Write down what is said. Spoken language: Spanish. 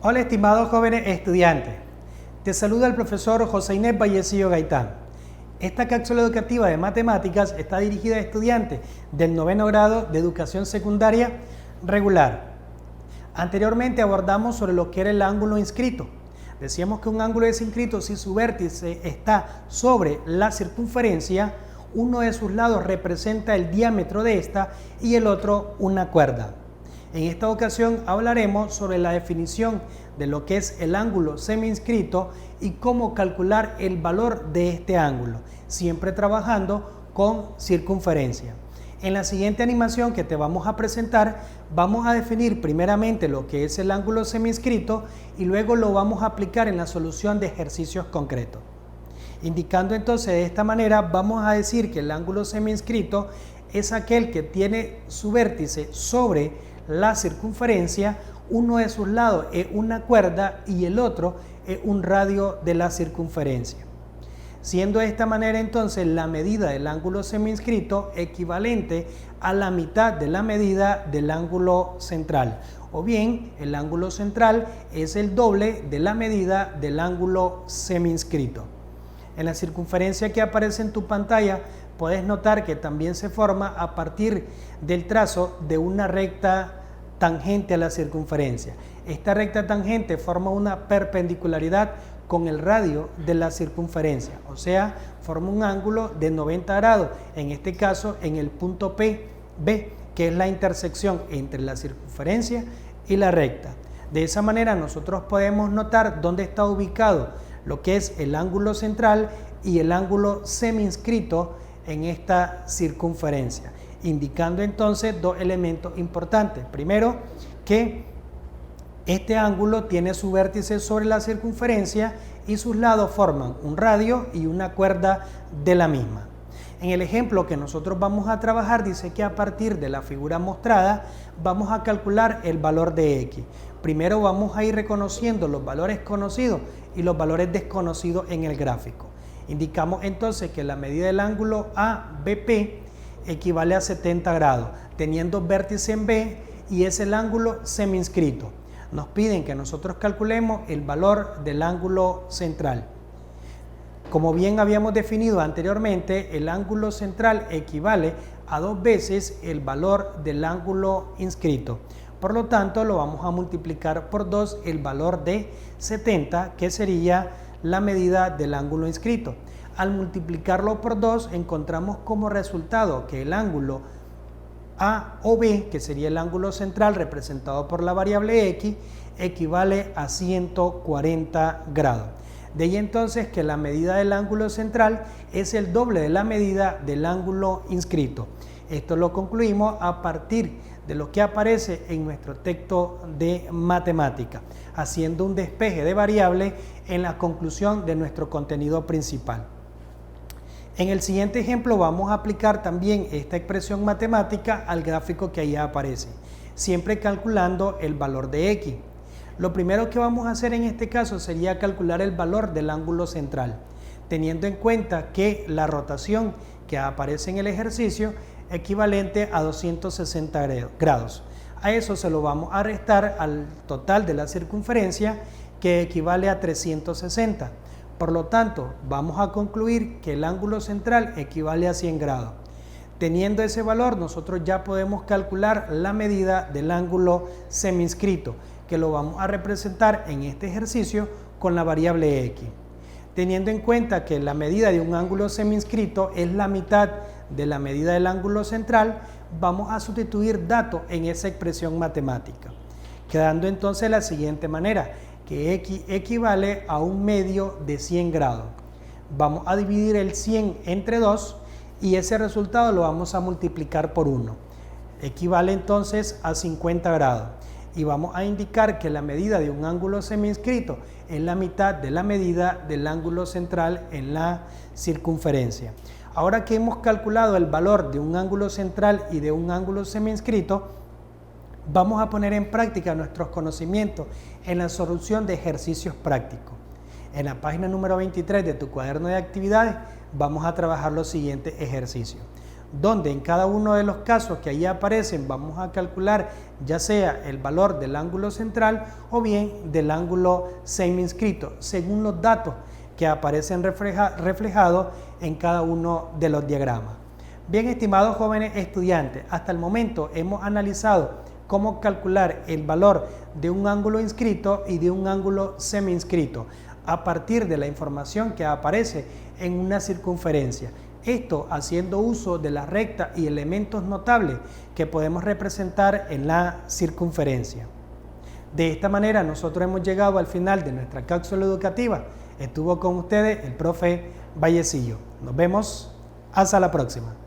Hola estimados jóvenes estudiantes, te saluda el profesor José Inés Vallecillo Gaitán. Esta cápsula educativa de matemáticas está dirigida a estudiantes del 9º grado de educación secundaria regular. Anteriormente abordamos sobre lo que era el ángulo inscrito. Decíamos que un ángulo es inscrito si su vértice está sobre la circunferencia, uno de sus lados representa el diámetro de esta y el otro una cuerda. En esta ocasión hablaremos sobre la definición de lo que es el ángulo semiinscrito y cómo calcular el valor de este ángulo, siempre trabajando con circunferencia. En la siguiente animación que te vamos a presentar, vamos a definir primeramente lo que es el ángulo semiinscrito y luego lo vamos a aplicar en la solución de ejercicios concretos. Indicando entonces de esta manera, vamos a decir que el ángulo semiinscrito es aquel que tiene su vértice sobre la circunferencia, uno de sus lados es una cuerda y el otro es un radio de la circunferencia. Siendo de esta manera entonces la medida del ángulo semiinscrito equivalente a la mitad de la medida del ángulo central, o bien el ángulo central es el doble de la medida del ángulo semiinscrito. En la circunferencia que aparece en tu pantalla puedes notar que también se forma a partir del trazo de una recta tangente a la circunferencia. Esta recta tangente forma una perpendicularidad con el radio de la circunferencia, o sea, forma un ángulo de 90 grados, en este caso en el punto B, que es la intersección entre la circunferencia y la recta. De esa manera nosotros podemos notar dónde está ubicado lo que es el ángulo central y el ángulo semiinscrito en esta circunferencia, indicando entonces dos elementos importantes. Primero, que este ángulo tiene su vértice sobre la circunferencia y sus lados forman un radio y una cuerda de la misma. En el ejemplo que nosotros vamos a trabajar dice que a partir de la figura mostrada vamos a calcular el valor de X. Primero vamos a ir reconociendo los valores conocidos y los valores desconocidos en el gráfico. Indicamos entonces que la medida del ángulo ABP equivale a 70 grados, teniendo vértice en B y es el ángulo semiinscrito. Nos piden que nosotros calculemos el valor del ángulo central. Como bien habíamos definido anteriormente, el ángulo central equivale a 2 veces el valor del ángulo inscrito. Por lo tanto, lo vamos a multiplicar por 2 el valor de 70, que sería la medida del ángulo inscrito. Al multiplicarlo por 2 encontramos como resultado que el ángulo AOB, que sería el ángulo central representado por la variable X, equivale a 140 grados. De ahí entonces que la medida del ángulo central es el doble de la medida del ángulo inscrito. Esto lo concluimos a partir de lo que aparece en nuestro texto de matemática, haciendo un despeje de variables en la conclusión de nuestro contenido principal. En el siguiente ejemplo vamos a aplicar también esta expresión matemática al gráfico que ahí aparece, siempre calculando el valor de X. Lo primero que vamos a hacer en este caso sería calcular el valor del ángulo central, teniendo en cuenta que la rotación que aparece en el ejercicio es equivalente a 260 grados. A eso se lo vamos a restar al total de la circunferencia, que equivale a 360. Por lo tanto, vamos a concluir que el ángulo central equivale a 100 grados. Teniendo ese valor, nosotros ya podemos calcular la medida del ángulo semiinscrito, que lo vamos a representar en este ejercicio con la variable X. Teniendo en cuenta que la medida de un ángulo semiinscrito es la mitad de la medida del ángulo central, vamos a sustituir datos en esa expresión matemática, quedando entonces de la siguiente manera, que X equivale a un medio de 100 grados. Vamos a dividir el 100 entre 2 y ese resultado lo vamos a multiplicar por 1. Equivale entonces a 50 grados. Y vamos a indicar que la medida de un ángulo semiinscrito es la mitad de la medida del ángulo central en la circunferencia. Ahora que hemos calculado el valor de un ángulo central y de un ángulo semiinscrito, vamos a poner en práctica nuestros conocimientos en la solución de ejercicios prácticos. En la página número 23 de tu cuaderno de actividades vamos a trabajar los siguientes ejercicios. donde en cada uno de los casos que ahí aparecen vamos a calcular ya sea el valor del ángulo central o bien del ángulo semi-inscrito, según los datos que aparecen reflejados en cada uno de los diagramas. Bien, estimados jóvenes estudiantes, hasta el momento hemos analizado cómo calcular el valor de un ángulo inscrito y de un ángulo semi-inscrito a partir de la información que aparece en una circunferencia. Esto haciendo uso de la recta y elementos notables que podemos representar en la circunferencia. De esta manera nosotros hemos llegado al final de nuestra cápsula educativa. Estuvo con ustedes el profe Vallecillo. Nos vemos. Hasta la próxima.